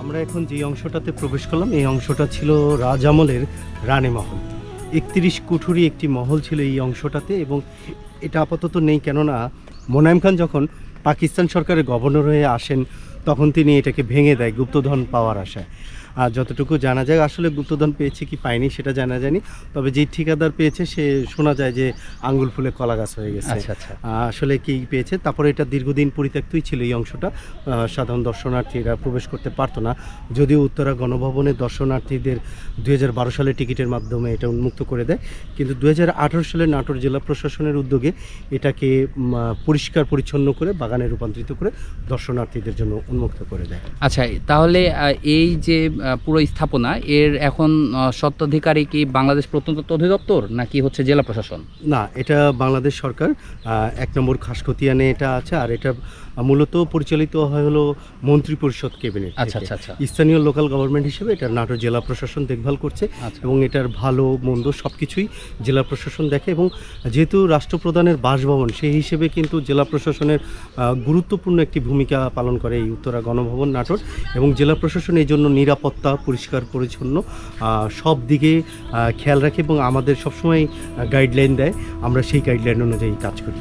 আমরা এখন যে অংশটাতে প্রবেশ করলাম এই অংশটা ছিল রাজ আমলের রানী মহল। 31 কুঠুরি একটি মহল ছিল এই অংশটাতে, এবং এটা আপাতত নেই, কেননা মোনায়েম খান যখন পাকিস্তান সরকারের গভর্নর হয়ে আসেন তখন তিনি এটাকে ভেঙে দেয় গুপ্তধন পাওয়ার আশায়। আর যতটুকু জানা যায়, আসলে গুপ্তধন পেয়েছে কি পায়নি সেটা জানা যায়নি, তবে যেই ঠিকাদার পেয়েছে সে শোনা যায় যে আঙ্গুল ফুলে কলা গাছ হয়ে গেছে। আচ্ছা আচ্ছা। আসলে কি পেয়েছে, তারপরে এটা দীর্ঘদিন পরিত্যক্তই ছিল এই অংশটা, সাধারণ দর্শনার্থীরা প্রবেশ করতে পারতো না, যদিও উত্তরা গণভবনের দর্শনার্থীদের 2012 সালে টিকিটের মাধ্যমে এটা উন্মুক্ত করে দেয়, কিন্তু 2018 সালে নাটোর জেলা প্রশাসনের উদ্যোগে এটাকে পরিষ্কার পরিচ্ছন্ন করে বাগানে রূপান্তরিত করে দর্শনার্থীদের জন্য উন্মুক্ত করে দেয়। আচ্ছা, তাহলে এই যে পুরো স্থাপনা এর এখন স্বত্বাধিকারী কি বাংলাদেশ প্রত্নতত্ত্ব অধিদপ্তর নাকি হচ্ছে জেলা প্রশাসন? না, এটা বাংলাদেশ সরকার 1 নম্বর খাসখতিয়ানে এটা আছে, আর এটা মূলত পরিচালিত হয় হলো মন্ত্রী পরিষদ ক্যাবিনেট থেকে। আচ্ছা আচ্ছা আচ্ছা। স্থানীয় লোকাল গভর্নমেন্ট হিসেবে এটা নাটোর জেলা প্রশাসন দেখভাল করছে, আচ্ছা। এবং এটার ভালো মন্দ সব কিছুই জেলা প্রশাসন দেখে, এবং যেহেতু রাষ্ট্রপ্রধানের বাসভবন সেই হিসেবে কিন্তু জেলা প্রশাসনের গুরুত্বপূর্ণ একটি ভূমিকা পালন করে এই উত্তরা গণভবন নাটোর, এবং জেলা প্রশাসন এই জন্য নিরাপত্তা, পরিষ্কার পরিচ্ছন্ন সব দিকে খেয়াল রাখে এবং আমাদের সবসময় গাইডলাইন দেয়, আমরা সেই গাইডলাইন অনুযায়ী কাজ করি।